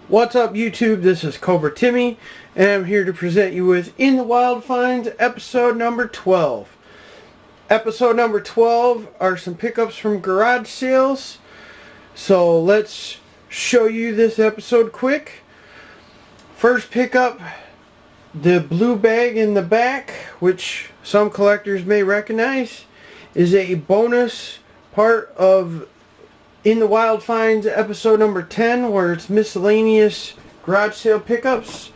What's up, YouTube? This is Cobra Timmy, and I'm here to present you with In the Wild Finds episode number 12. Episode number 12 are some pickups from garage sales. So let's show you this episode quick. First pickup, the blue bag in the back, which some collectors may recognize, is a bonus part of In the Wild Finds episode number 10, where it's miscellaneous garage sale pickups.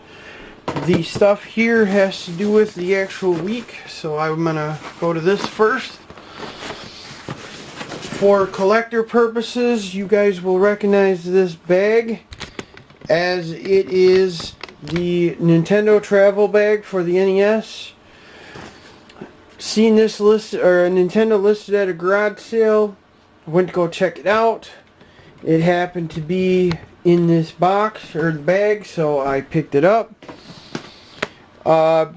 The stuff here has to do with the actual week, so I'm gonna go to this first. For collector purposes, you guys will recognize this bag, as it is the Nintendo travel bag for the NES. Seen this list, or Nintendo listed at a garage sale. Went to go check it out. It happened to be in this box or bag, so I picked it up.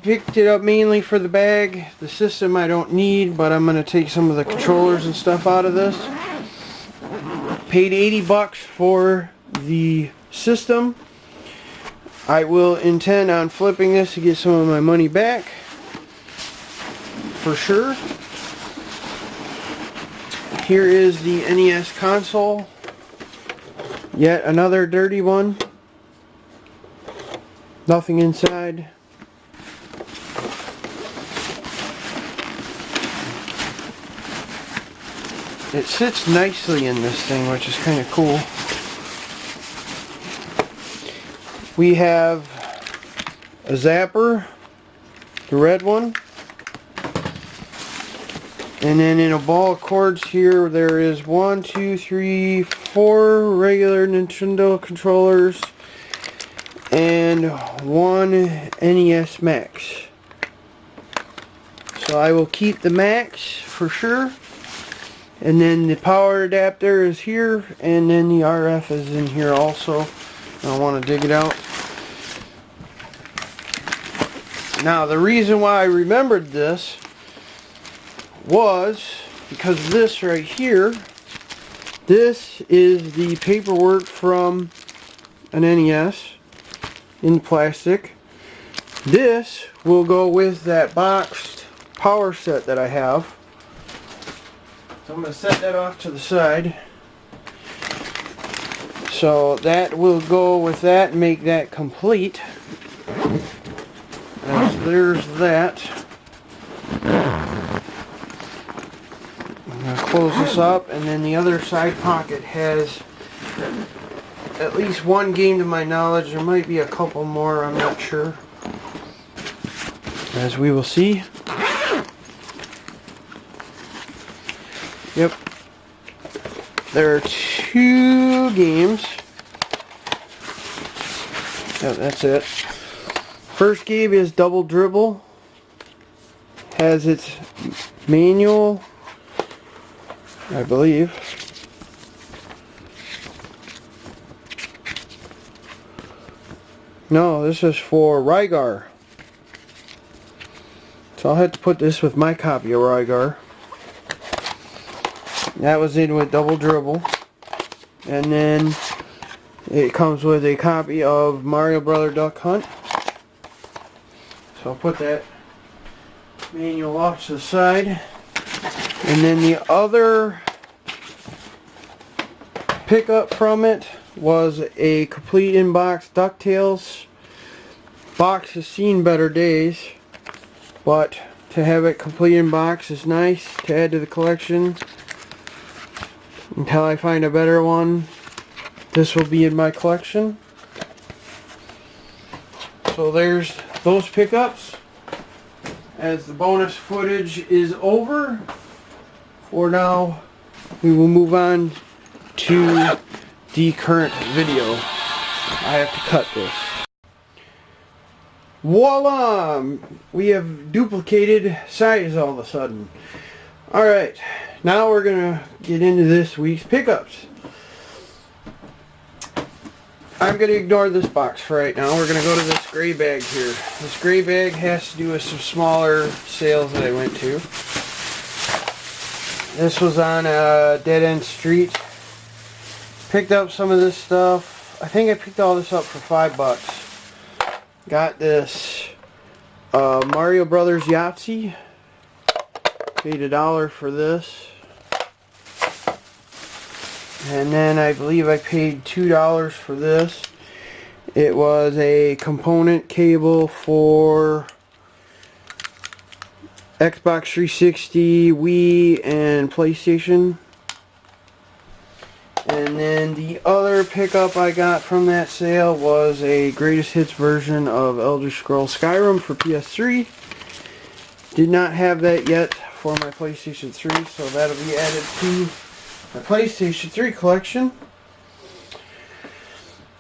Picked it up mainly for the bag. The system I don't need, but I'm going to take some of the controllers and stuff out of this. Paid 80 bucks for the system. I will intend on flipping this to get some of my money back, for sure. Here is the NES console. Yet another dirty one. Nothing inside. It sits nicely in this thing, which is kind of cool. We have a zapper, the red one. And then in a ball of cords here, there is 4 regular Nintendo controllers and one NES Max. So I will keep the Max for sure. And then the power adapter is here, and then the RF is in here also. I want to dig it out. Now, the reason why I remembered this was because this right here, this is the paperwork from an NES in plastic. This will go with that boxed power set that I have. So I'm going to set that off to the side. So that will go with that and make that complete. As there's that. I'm going to close this up, and then the other side pocket has at least one game to my knowledge. There might be a couple more, I'm not sure. As we will see. Yep. There are 2 games. Yep, that's it. First game is Double Dribble. Has its manual, I believe. No, this is for Rygar. So I'll have to put this with my copy of Rygar. That was in with Double Dribble. And then it comes with a copy of Mario Brother Duck Hunt. So I'll put that manual off to the side. And then the other pickup from it was a complete in-box DuckTales. Box has seen better days, but to have it complete in box is nice to add to the collection. Until I find a better one, this will be in my collection. So there's those pickups. As the bonus footage is over, for now, we will move on to the current video. I have to cut this. Voila! We have duplicated size all of a sudden. Alright, now we're going to get into this week's pickups. I'm going to ignore this box for right now. We're going to go to this gray bag here. This gray bag has to do with some smaller sales that I went to. This was on a dead-end street. Picked up some of this stuff. I think I picked all this up for $5. Got this Mario Brothers Yahtzee. Paid $1 for this. And then I believe I paid $2 for this. It was a component cable for Xbox 360, Wii, and PlayStation. And then the other pickup I got from that sale was a greatest hits version of Elder Scrolls Skyrim for PS3. Did not have that yet for my PlayStation 3, so that'll be added to my PlayStation 3 collection.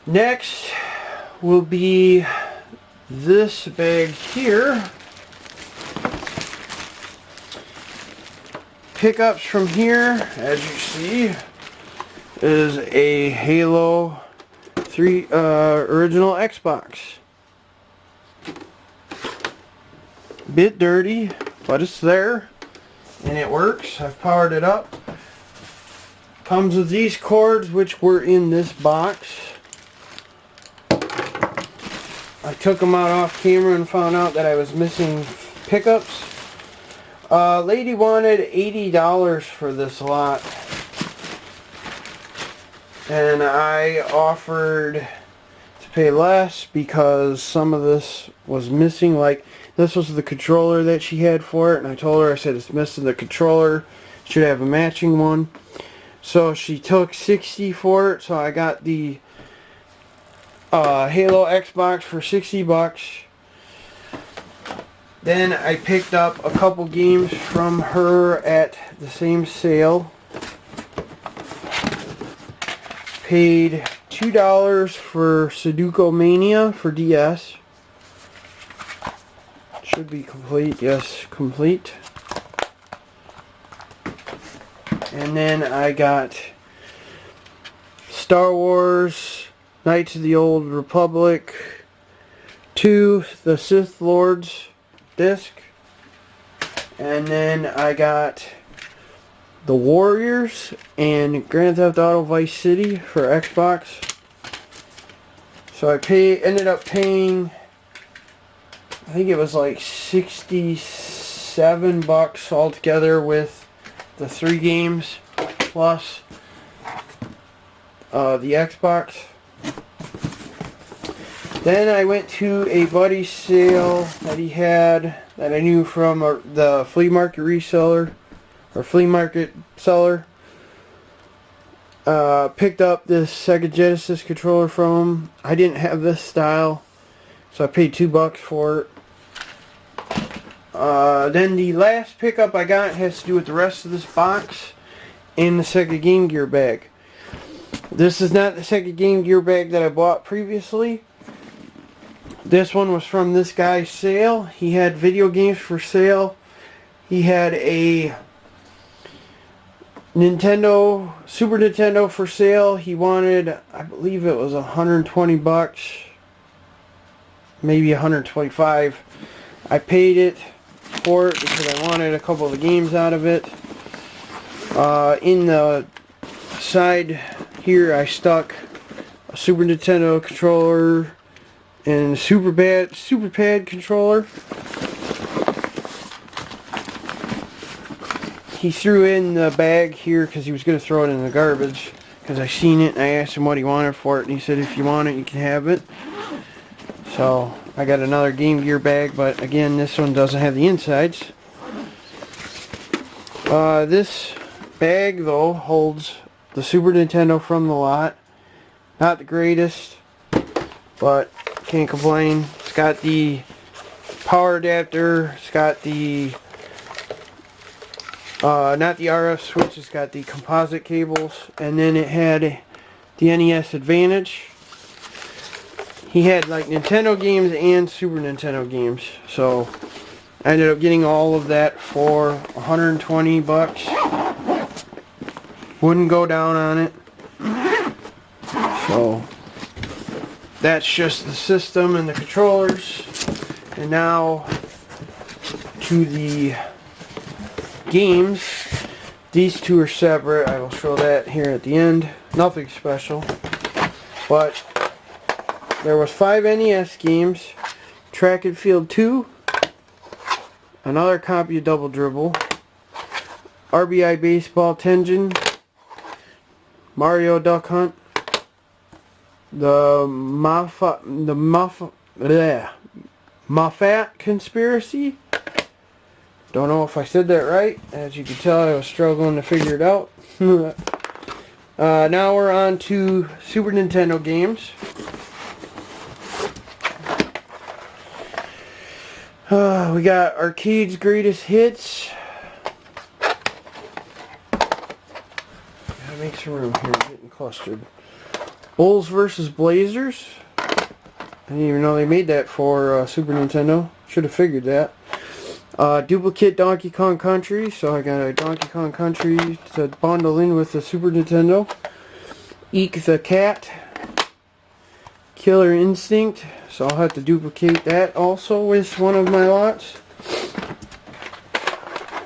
Next will be this bag here. Pickups from here, as you see, is a Halo 3 original Xbox. Bit dirty, but it's there and it works. I've powered it up. Comes with these cords, which were in this box. I took them out off camera and found out that I was missing pickups. Lady wanted $80 for this lot, and I offered to pay less because some of this was missing. Like, this was the controller that she had for it, and I told her, I said, it's missing the controller, should have a matching one. So she took $60 for it, so I got the Halo Xbox for $60. Then I picked up a couple games from her at the same sale. Paid $2 for Sudoku Mania for DS. Should be complete. Yes, complete. And then I got Star Wars Knights of the Old Republic 2, the Sith Lords disc. And then I got The Warriors and Grand Theft Auto Vice City for Xbox. So I ended up paying, I think it was like $67 altogether with the 3 games plus the Xbox. Then I went to a buddy's sale that he had that I knew from the flea market reseller or flea market seller. Picked up this Sega Genesis controller from him. I didn't have this style, so I paid $2 for it. Then the last pickup I got has to do with the rest of this box and the Sega Game Gear bag. This is not the Sega Game Gear bag that I bought previously. This one was from this guy's sale. He had video games for sale. He had a Super Nintendo for sale. He wanted, I believe it was $120, maybe $125. I paid it for it because I wanted a couple of the games out of it. In the side here I stuck a Super Nintendo controller and Super Pad controller. He threw in the bag here because he was going to throw it in the garbage because I seen it and I asked him what he wanted for it, and he said if you want it you can have it. So I got another Game Gear bag, but again this one doesn't have the insides. This bag though holds the Super Nintendo from the lot. Not the greatest, but can't complain. It's got the power adapter, it's got the not the RF switch, it's got the composite cables, and then it had the NES Advantage. He had like Nintendo games and Super Nintendo games, so I ended up getting all of that for $120. Wouldn't go down on it. So that's just the system and the controllers. And now to the games. These two are separate. I will show that here at the end. Nothing special. But there was 5 NES games, Track and Field 2, another copy of Double Dribble, RBI Baseball Tengen, Mario Duck Hunt, the Moffat Conspiracy. Don't know if I said that right. As you can tell, I was struggling to figure it out. Now we're on to Super Nintendo games. We got Arcade's Greatest Hits. Gotta make some room here, getting clustered. Bulls vs. Blazers. I didn't even know they made that for Super Nintendo. Should have figured that. Duplicate Donkey Kong Country, so I got a Donkey Kong Country to bundle in with the Super Nintendo. Eek the Cat. Killer Instinct, so I'll have to duplicate that also with one of my lots.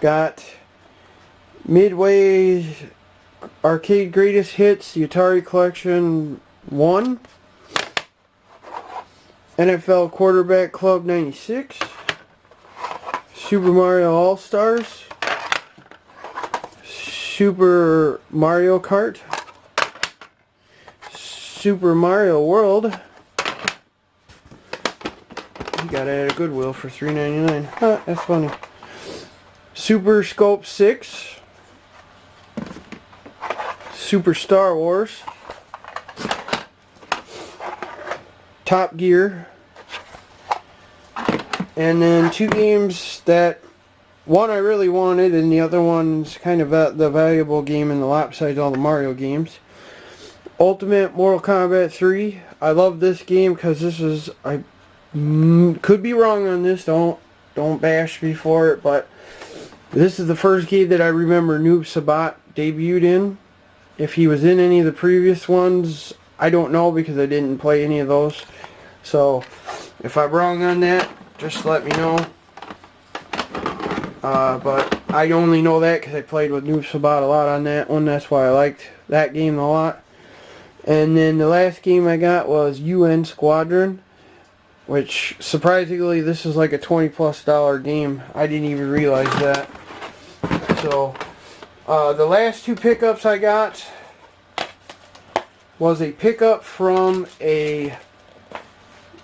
Got Midway Arcade Greatest Hits, the Atari Collection 1. NFL Quarterback Club 96. Super Mario All-Stars, Super Mario Kart, Super Mario World. You got it at a Goodwill for $3.99. Huh, that's funny. Super Scope 6, Super Star Wars, Top Gear. And then 2 games that, one I really wanted, and the other one's kind of the valuable game in the lot besides all the Mario games. Ultimate Mortal Kombat 3. I love this game because this is, I could be wrong on this, don't bash me for it, but this is the first game that I remember Noob Sabat debuted in. If he was in any of the previous ones, I don't know because I didn't play any of those. So, if I'm wrong on that, just let me know. But I only know that because I played with Noob Sabat a lot on that one. That's why I liked that game a lot. And then the last game I got was UN Squadron, which surprisingly this is like a $20+ game. I didn't even realize that. So the last 2 pickups I got was a pickup from a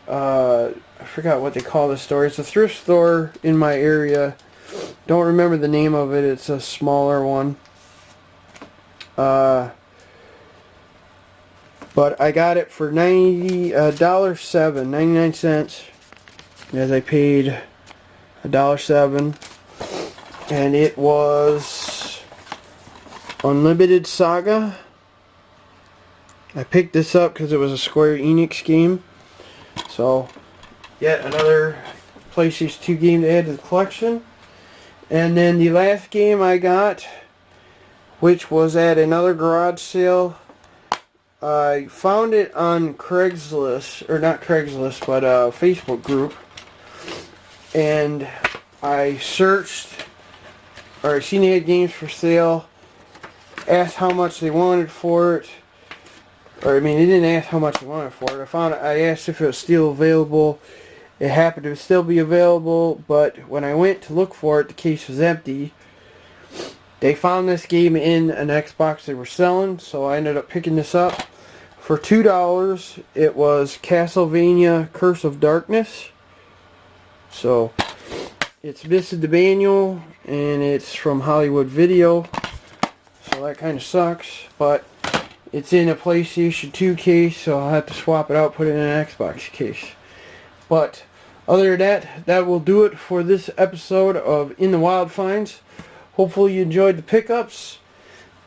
I forgot what they call the store. It's a thrift store in my area. Don't remember the name of it. It's a smaller one. But I got it for $99, as I paid $1.07, and it was Unlimited Saga. I picked this up because it was a Square Enix game. So, yet another PlayStation 2 game to add to the collection. And then the last game I got, which was at another garage sale, I found it on Craigslist, or not Craigslist, but a Facebook group. And I searched, or I seen they had games for sale, asked how much they wanted for it. Or, I mean, they didn't ask how much they wanted for it. I asked if it was still available. It happened to still be available, but when I went to look for it, the case was empty. They found this game in an Xbox they were selling, so I ended up picking this up for $2. It was Castlevania Curse of Darkness. So, it's missing the manual, and it's from Hollywood Video, so that kind of sucks, but it's in a PlayStation 2 case, so I'll have to swap it out, put it in an Xbox case. But other than that, that will do it for this episode of In the Wild Finds. Hopefully you enjoyed the pickups.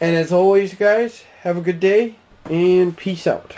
And as always, guys, have a good day and peace out.